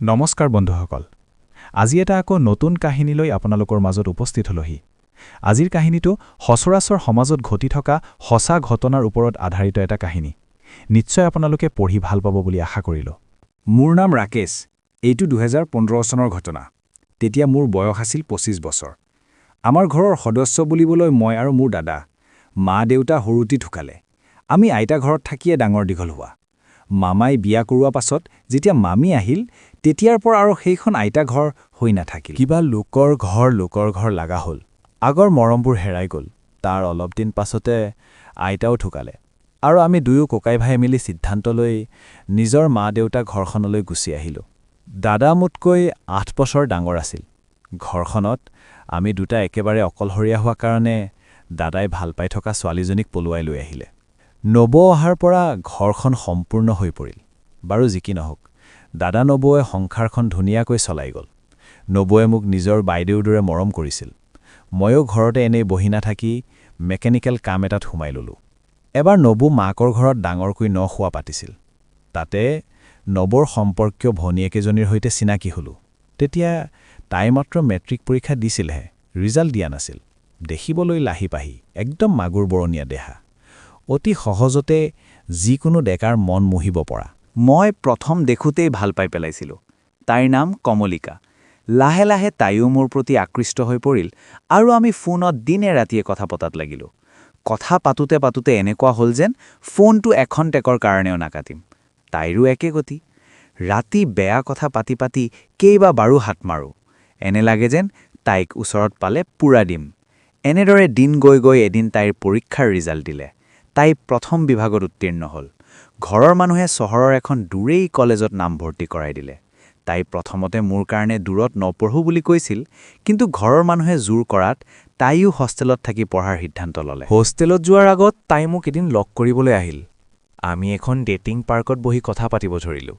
নমস্কাৰ বন্ধুসকল আজি এটা আকৌ নতুন কাহিনীলৈ আপোনালোকৰ মাজত উপস্থিত হলহি আজিৰ কাহিনীটো সচৰাচৰ সমাজত ঘটি থকা সঁচা ঘটনাৰ ওপৰত আধাৰিত এটা কাহিনী নিশ্চয় আপোনালোকে পঢ়ি ভাল পাব বুলি আশা কৰিলো মোৰ নাম ৰাকেশ এইটো 2015 চনৰ ঘটনা তেতিয়া মোৰ বয়স আছিল 25 বছৰ আমাৰ ঘৰৰ সদস্য বুলিবলৈ মই আৰু মোৰ দাদা মা দেউতা হৰুতি ঢুকালে আমি আইতা ঘৰত থাকিয়ে ডাঙৰ দীঘল হোৱা মামাই বিয়া কৰোৱা পাছত যেতিয়া মামি আহিল তেতিয়াৰ পৰা আৰু সেইখন আইতা ঘৰ হৈ নাথাকিল কিবা লোকৰ ঘৰ লাগা হ'ল আগৰ মৰমবোৰ হেৰাই গ'ল তাৰ অলপ দিন পাছতে আইতাও ঢুকালে আৰু আমি দুয়ো ককাই ভাই মিলি সিদ্ধান্ত লৈ নিজৰ মা দেউতা ঘৰখনলৈ গুচি আহিলো দাদা মোতকৈ 8 বছৰ ডাঙৰ আছিল ঘৰখনত আমি দুটা একেবাৰে অকলহৰীয়া হোৱা কাৰণে দাদাই ভাল পাই থকা ছোৱালীজনীক পলুৱাই লৈ আহিলে নবৌ অহাৰ পৰা ঘৰখন সম্পূৰ্ণ হৈ পৰিল বাৰু যি কি নহওক দাদা নবৌৱে সংসাৰখন ধুনীয়াকৈ চলাই গ'ল নবৌৱে মোক নিজৰ বাইদেউৰ দৰে মৰম কৰিছিল ময়ো ঘৰতে এনেই বহি নাথাকি মেকানিকেল কাম এটাত সোমাই ললোঁ এবাৰ নবৌ মাকৰ ঘৰত ডাঙৰকৈ নখোৱা পাতিছিল তাতে নবৌৰ সম্পৰ্কীয় ভনীয়েকেজনীৰ সৈতে চিনাকি হলোঁ তেতিয়া তাই মাত্ৰ মেট্ৰিক পৰীক্ষা দিছিলহে ৰিজাল্ট দিয়া নাছিল দেখিবলৈ লাহি-পাহি একদম মাগুৰ বৰণীয়া দেহা অতি সহজতে যিকোনো ডেকাৰ মন মোহিব পৰা মই প্ৰথম দেখোতেই ভাল পাই পেলাইছিলোঁ তাইৰ নাম কমলিকা লাহে লাহে তাইও মোৰ প্ৰতি আকৃষ্ট হৈ পৰিল আৰু আমি ফোনত দিনে ৰাতিয়ে কথা পতাত লাগিলোঁ কথা পাতোতে পাতোতে এনেকুৱা হ'ল যেন ফোনটো এখন টেকৰ কাৰণেও নাকাটিম তাইৰো একে গতি ৰাতি বেয়া কথা পাতি পাতি কেইবাবাৰো হাত মাৰোঁ এনে লাগে যেন তাইক ওচৰত পালে পুৰা দিম এনেদৰে দিন গৈ গৈ এদিন তাইৰ পৰীক্ষাৰ ৰিজাল্ট দিলে তাই প্ৰথম বিভাগত উত্তীৰ্ণ হ'ল ঘৰৰ মানুহে চহৰৰ এখন দূৰেই কলেজত নামভৰ্তি কৰাই দিলে তাই প্ৰথমতে মোৰ কাৰণে দূৰত নপঢ়ো বুলি কৈছিল কিন্তু ঘৰৰ মানুহে জোৰ কৰাত তাইও হোষ্টেলত থাকি পঢ়াৰ সিদ্ধান্ত ল'লে হোষ্টেলত যোৱাৰ আগত তাই মোক এদিন লগ কৰিবলৈ আহিল আমি এখন ডেটিং পাৰ্কত বহি কথা পাতিব ধৰিলোঁ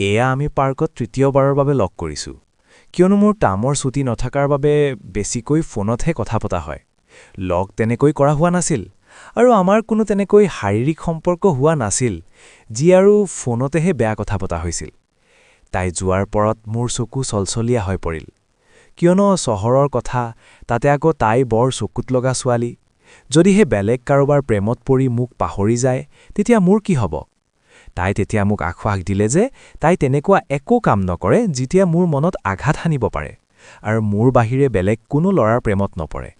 এয়া আমি পাৰ্কত তৃতীয়বাৰৰ বাবে লগ কৰিছোঁ কিয়নো মোৰ কামৰ ছুটি নথকাৰ বাবে বেছিকৈ ফোনতহে কথা পতা হয় লগ তেনেকৈ কৰা হোৱা নাছিল আৰু আমাৰ কোনো তেনেকৈ শাৰীৰিক সম্পৰ্ক হোৱা নাছিল যি আৰু ফোনতেহে বেয়া কথা পতা হৈছিল তাই যোৱাৰ পৰত মোৰ চকু চলচলীয়া হৈ পৰিল কিয়নো চহৰৰ কথা তাতে আকৌ তাই বৰ চকুত লগা ছোৱালী যদিহে বেলেগ কাৰোবাৰ প্ৰেমত পৰি মোক পাহৰি যায় তেতিয়া মোৰ কি হ'ব তাই তেতিয়া মোক আশ্বাস দিলে যে তাই তেনেকুৱা একো কাম নকৰে যেতিয়া মোৰ মনত আঘাত হানিব পাৰে আৰু মোৰ বাহিৰে বেলেগ কোনো ল'ৰাৰ প্ৰেমত নপৰে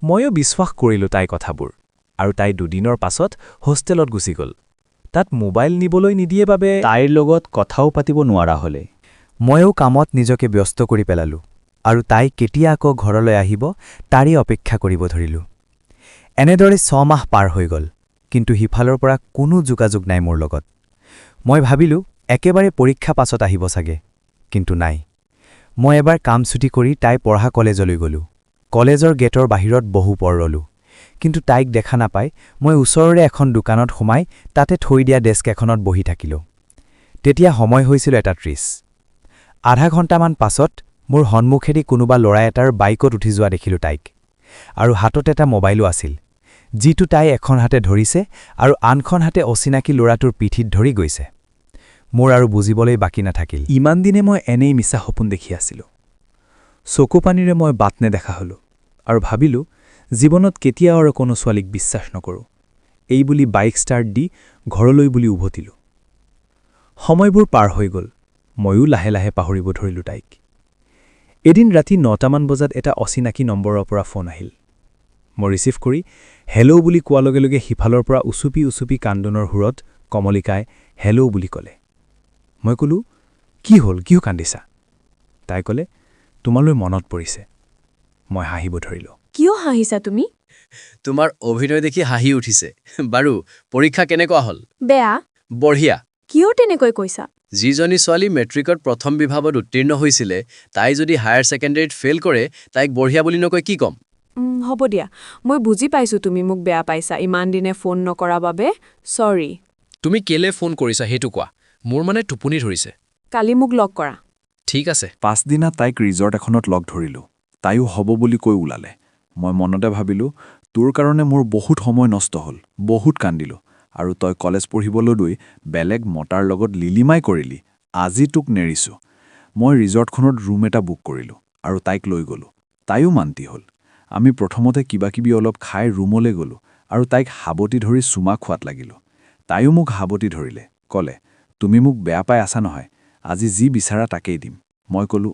ময়ো বিশ্বাস কৰিলোঁ তাই কথাবোৰ আৰু তাই দুদিনৰ পাছত হোষ্টেলত গুচি গ'ল তাত মোবাইল নিবলৈ নিদিয়ে বাবে তাইৰ লগত কথাও পাতিব নোৱাৰা হ'লে ময়ো কামত নিজকে ব্যস্ত কৰি পেলালোঁ আৰু তাই কেতিয়া আকৌ ঘৰলৈ আহিব তাৰে অপেক্ষা কৰিব ধৰিলোঁ এনেদৰে 6 মাহ পাৰ হৈ গ'ল কিন্তু সিফালৰ পৰা কোনো যোগাযোগ নাই মোৰ লগত মই ভাবিলোঁ একেবাৰে পৰীক্ষা পাছত আহিব চাগে কিন্তু নাই মই এবাৰ কাম ছুটি কৰি তাই পঢ়া কলেজলৈ গ'লোঁ কলেজৰ গেটৰ বাহিৰত বহু পৰ ৰলোঁ কিন্তু তাইক দেখা নাপাই মই ওচৰৰে এখন দোকানত সোমাই তাতে থৈ দিয়া ডেস্ক এখনত বহি থাকিলোঁ তেতিয়া সময় হৈছিল 1:30 আধা ঘণ্টামান পাছত মোৰ সন্মুখেদি কোনোবা ল'ৰা এটাৰ বাইকত উঠি যোৱা দেখিলোঁ তাইক আৰু হাতত এটা মোবাইলো আছিল যিটো তাই এখন হাতে ধৰিছে আৰু আনখন হাতে অচিনাকি ল'ৰাটোৰ পিঠিত ধৰি গৈছে মোৰ আৰু বুজিবলৈ বাকী নাথাকিল ইমান দিনে মই এনেই মিছা সপোন দেখি আছিলোঁ চকু পানীৰে মই বাট নেদেখা হ'লোঁ আৰু ভাবিলোঁ জীৱনত কেতিয়াও আৰু কোনো ছোৱালীক বিশ্বাস নকৰোঁ এই বুলি বাইক ষ্টাৰ্ট দি ঘৰলৈ বুলি উভতিলোঁ সময়বোৰ পাৰ হৈ গ'ল ময়ো লাহে লাহে পাহৰিব ধৰিলোঁ তাইক এদিন ৰাতি 9টামান বজাত এটা অচিনাকি নম্বৰৰ পৰা ফোন আহিল মই ৰিচিভ কৰি হেল্ল' বুলি কোৱাৰ লগে লগে সিফালৰ পৰা উচুপি উচুপি কান্দোনৰ সুৰত কমলিকাই হেল্ল' বুলি ক'লে মই ক'লোঁ কি হ'ল কিয় কান্দিছা তাই ক'লে তোমালৈ মনত পৰিছে মই হাঁহিব ধৰিলোঁ কিয় হাঁহিছা তুমি তোমাৰ অভিনয় দেখি হাঁহি উঠিছে বাৰু পৰীক্ষা কেনেকুৱা হ'ল বেয়া বঢ়িয়া কিয় তেনেকৈ কৈছা যিজনী ছোৱালী মেট্ৰিকত প্ৰথম বিভাগত উত্তীৰ্ণ হৈছিলে তাই যদি হায়াৰ ছেকেণ্ডেৰীত ফেইল কৰে তাইক বঢ়িয়া বুলি নকৈ কি ক'ম হ'ব দিয়া মই বুজি পাইছোঁ তুমি মোক বেয়া পাইছা ইমান দিনে ফোন নকৰা বাবে সৰি তুমি কেলে ফোন কৰিছা সেইটো কোৱা মোৰ মানে টোপনি ধৰিছে কালি মোক লগ কৰা ঠিক আছে পাছদিনা তাইক ৰিজৰ্ট এখনত লগ ধৰিলোঁ তাইও হ'ব বুলি কৈ ওলালে মই মনতে ভাবিলোঁ তোৰ কাৰণে মোৰ বহুত সময় নষ্ট হ'ল বহুত কান্দিলোঁ আৰু তই কলেজ পঢ়িবলৈ লৈ বেলেগ মতাৰ লগত লিলিমাই কৰিলি আজি তোক নেৰিছোঁ মই ৰিজৰ্টখনত ৰুম এটা বুক কৰিলোঁ আৰু তাইক লৈ গ'লোঁ। তাইও মান্তি হ'ল। আমি প্ৰথমতে কিবাকিবি অলপ খাই ৰুমলৈ গ'লোঁ আৰু তাইক সাবটি ধৰি চুমা খোৱাত লাগিলোঁ। তাইও মোক সাবটি ধৰিলে, ক'লে, তুমি মোক বেয়া পাই আছা নহয়, আজি যি বিচাৰা তাকেই দিম। মই ক'লোঁ,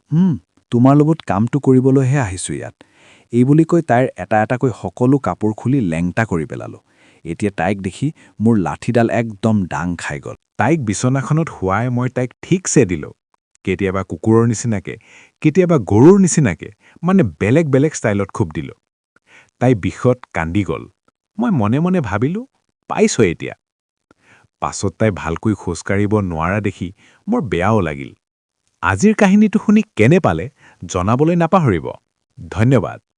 তোমাৰ লগত কামটো কৰিবলৈহে আহিছোঁ ইয়াত। এইবুলি কৈ তাইৰ এটা এটাকৈ সকলো কাপোৰ খুলি লেংটা কৰি পেলালোঁ। এতিয়া তাইক দেখি মোৰ লাঠিডাল একদম ডাং খাই গ'ল। তাইক বিচনাখনত শুৱাই মই তাইক ঠিকছে দিলোঁ। কেতিয়াবা কুকুৰৰ নিচিনাকে, কেতিয়াবা গৰুৰ নিচিনাকে, মানে বেলেগ বেলেগ ষ্টাইলত খুব দিলোঁ। তাই বিষত কান্দি গ'ল। মই মনে মনে ভাবিলোঁ, পাইছোঁ এতিয়া। পাছত তাই ভালকৈ খোজকাঢ়িব নোৱাৰা দেখি মোৰ বেয়াও লাগিল। আজিৰ কাহিনীটো শুনি কেনে পালে জনাবলৈ নাপাহৰিব। ধন্যবাদ।